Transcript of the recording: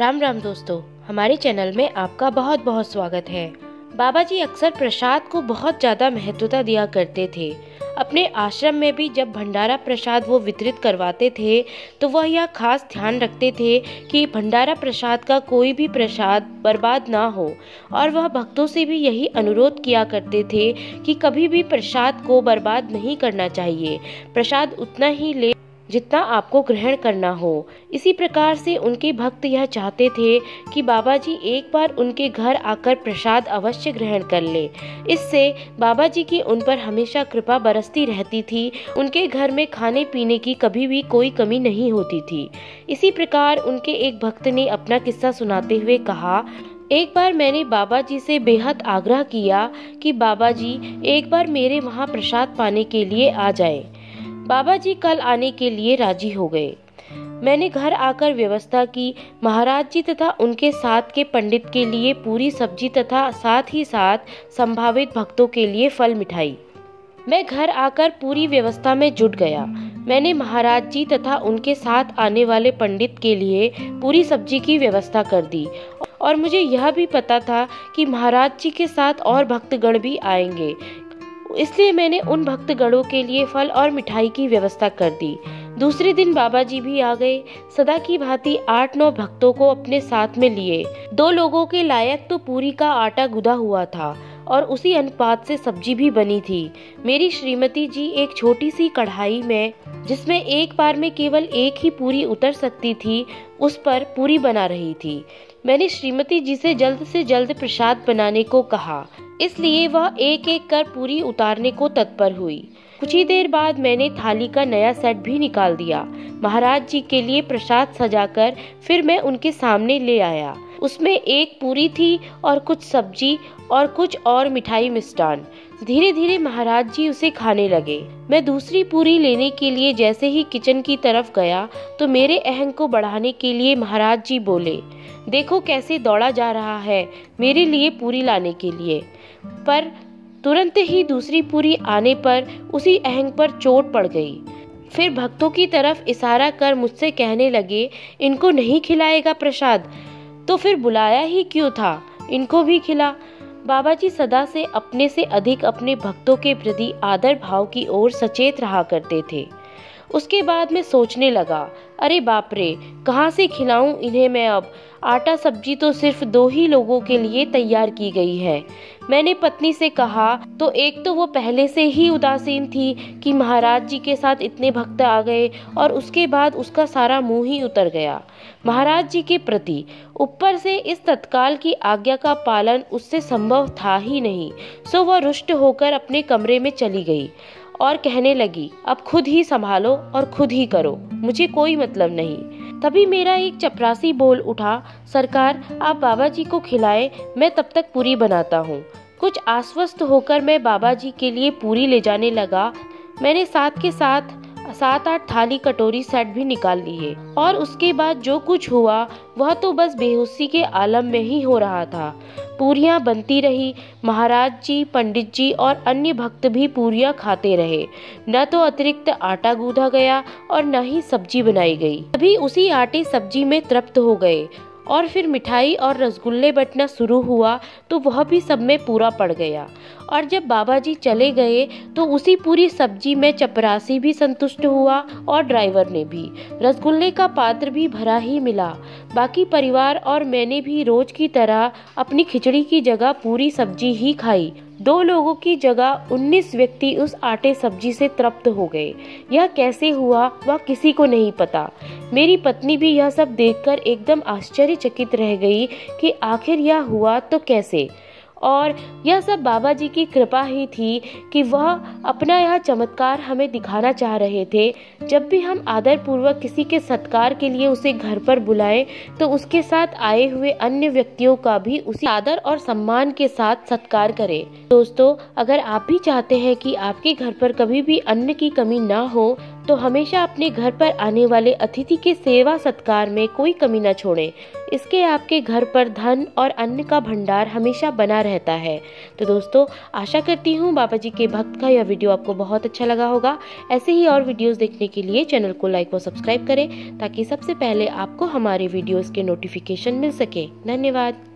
राम राम दोस्तों, हमारे चैनल में आपका बहुत बहुत स्वागत है। बाबा जी अक्सर प्रसाद को बहुत ज़्यादा महत्वता दिया करते थे। अपने आश्रम में भी जब भंडारा प्रसाद वो वितरित करवाते थे तो वह यह खास ध्यान रखते थे कि भंडारा प्रसाद का कोई भी प्रसाद बर्बाद ना हो, और वह भक्तों से भी यही अनुरोध किया करते थे कि कभी भी प्रसाद को बर्बाद नहीं करना चाहिए। प्रसाद उतना ही ले जितना आपको ग्रहण करना हो। इसी प्रकार से उनके भक्त यह चाहते थे कि बाबा जी एक बार उनके घर आकर प्रसाद अवश्य ग्रहण कर ले। इससे बाबा जी की उन पर हमेशा कृपा बरसती रहती थी। उनके घर में खाने पीने की कभी भी कोई कमी नहीं होती थी। इसी प्रकार उनके एक भक्त ने अपना किस्सा सुनाते हुए कहा, एक बार मैंने बाबा जी से बेहद आग्रह किया कि बाबा जी एक बार मेरे वहाँ प्रसाद पाने के लिए आ जाए। बाबा जी कल आने के लिए राजी हो गए। मैंने घर आकर व्यवस्था की। महाराज जी तथा उनके साथ के पंडित के लिए पूरी सब्जी तथा साथ ही साथ संभावित भक्तों के लिए फल मिठाई। मैं घर आकर पूरी व्यवस्था में जुट गया। मैंने महाराज जी तथा उनके साथ आने वाले पंडित के लिए पूरी सब्जी की व्यवस्था कर दी, और मुझे यह भी पता था कि महाराज जी के साथ और भक्तगण भी आएंगे, इसलिए मैंने उन भक्तगणों के लिए फल और मिठाई की व्यवस्था कर दी। दूसरे दिन बाबा जी भी आ गए। सदा की भांति 8-9 भक्तों को अपने साथ में लिए। 2 लोगों के लायक तो पूरी का आटा गुदा हुआ था और उसी अनुपात से सब्जी भी बनी थी। मेरी श्रीमती जी एक छोटी सी कढ़ाई में, जिसमें एक बार में केवल एक ही पूरी उतर सकती थी, उस पर पूरी बना रही थी। मैंने श्रीमती जी से जल्द प्रसाद बनाने को कहा, इसलिए वह एक एक कर पूरी उतारने को तत्पर हुई। कुछ ही देर बाद मैंने थाली का नया सेट भी निकाल दिया। महाराज जी के लिए प्रसाद सजाकर फिर मैं उनके सामने ले आया। उसमें एक पूरी थी और कुछ सब्जी और कुछ और मिठाई मिष्टान। धीरे धीरे महाराज जी उसे खाने लगे। मैं दूसरी पूरी लेने के लिए जैसे ही किचन की तरफ गया तो मेरे अहंग को बढ़ाने के लिए महाराज जी बोले, देखो कैसे दौड़ा जा रहा है मेरे लिए पूरी लाने के लिए। पर तुरंत ही दूसरी पूरी आने पर उसी अहंग पर चोट पड़ गई। फिर भक्तों की तरफ इशारा कर मुझसे कहने लगे, इनको नहीं खिलाएगा प्रसाद तो फिर बुलाया ही क्यों था, इनको भी खिला। बाबा जी सदा से अपने से अधिक अपने भक्तों के प्रति आदर भाव की ओर सचेत रहा करते थे। उसके बाद मैं सोचने लगा, अरे बाप रे, कहाँ से खिलाऊं इन्हें मैं अब। आटा सब्जी तो सिर्फ 2 ही लोगों के लिए तैयार की गई है। मैंने पत्नी से कहा तो एक तो वो पहले से ही उदासीन थी कि महाराज जी के साथ इतने भक्त आ गए, और उसके बाद उसका सारा मुंह ही उतर गया महाराज जी के प्रति। ऊपर से इस तत्काल की आज्ञा का पालन उससे संभव था ही नहीं। सो वह रुष्ट होकर अपने कमरे में चली गई और कहने लगी, अब खुद ही संभालो और खुद ही करो, मुझे कोई मतलब नहीं। तभी मेरा एक चपरासी बोल उठा, सरकार आप बाबा जी को खिलाए, मैं तब तक पूरी बनाता हूँ। कुछ आश्वस्त होकर मैं बाबा जी के लिए पूरी ले जाने लगा। मैंने साथ के साथ 7-8 थाली कटोरी सेट भी निकाल लिए, और उसके बाद जो कुछ हुआ वह तो बस बेहोशी के आलम में ही हो रहा था। पूरियां बनती रही। महाराज जी, पंडित जी और अन्य भक्त भी पूरियां खाते रहे। न तो अतिरिक्त आटा गूंथा गया और न ही सब्जी बनाई गई। सभी उसी आटे सब्जी में तृप्त हो गए, और फिर मिठाई और रसगुल्ले बंटना शुरू हुआ तो वह भी सब में पूरा पड़ गया। और जब बाबा जी चले गए तो उसी पूरी सब्जी में चपरासी भी संतुष्ट हुआ और ड्राइवर ने भी। रसगुल्ले का पात्र भी भरा ही मिला। बाकी परिवार और मैंने भी रोज की तरह अपनी खिचड़ी की जगह पूरी सब्जी ही खाई। 2 लोगों की जगह 19 व्यक्ति उस आटे सब्जी से तृप्त हो गए। यह कैसे हुआ वह किसी को नहीं पता। मेरी पत्नी भी यह सब देखकर एकदम आश्चर्यचकित रह गई कि आखिर यह हुआ तो कैसे। और यह सब बाबा जी की कृपा ही थी कि वह अपना यह चमत्कार हमें दिखाना चाह रहे थे। जब भी हम आदर पूर्वक किसी के सत्कार के लिए उसे घर पर बुलाएं तो उसके साथ आए हुए अन्य व्यक्तियों का भी उसी आदर और सम्मान के साथ सत्कार करें। दोस्तों, अगर आप भी चाहते हैं कि आपके घर पर कभी भी अन्न की कमी ना हो तो हमेशा अपने घर पर आने वाले अतिथि के सेवा सत्कार में कोई कमी न छोड़ें। इसके आपके घर पर धन और अन्न का भंडार हमेशा बना रहता है। तो दोस्तों, आशा करती हूँ बाबा जी के भक्त का यह वीडियो आपको बहुत अच्छा लगा होगा। ऐसे ही और वीडियोस देखने के लिए चैनल को लाइक व सब्सक्राइब करें ताकि सबसे पहले आपको हमारे वीडियोस के नोटिफिकेशन मिल सके। धन्यवाद।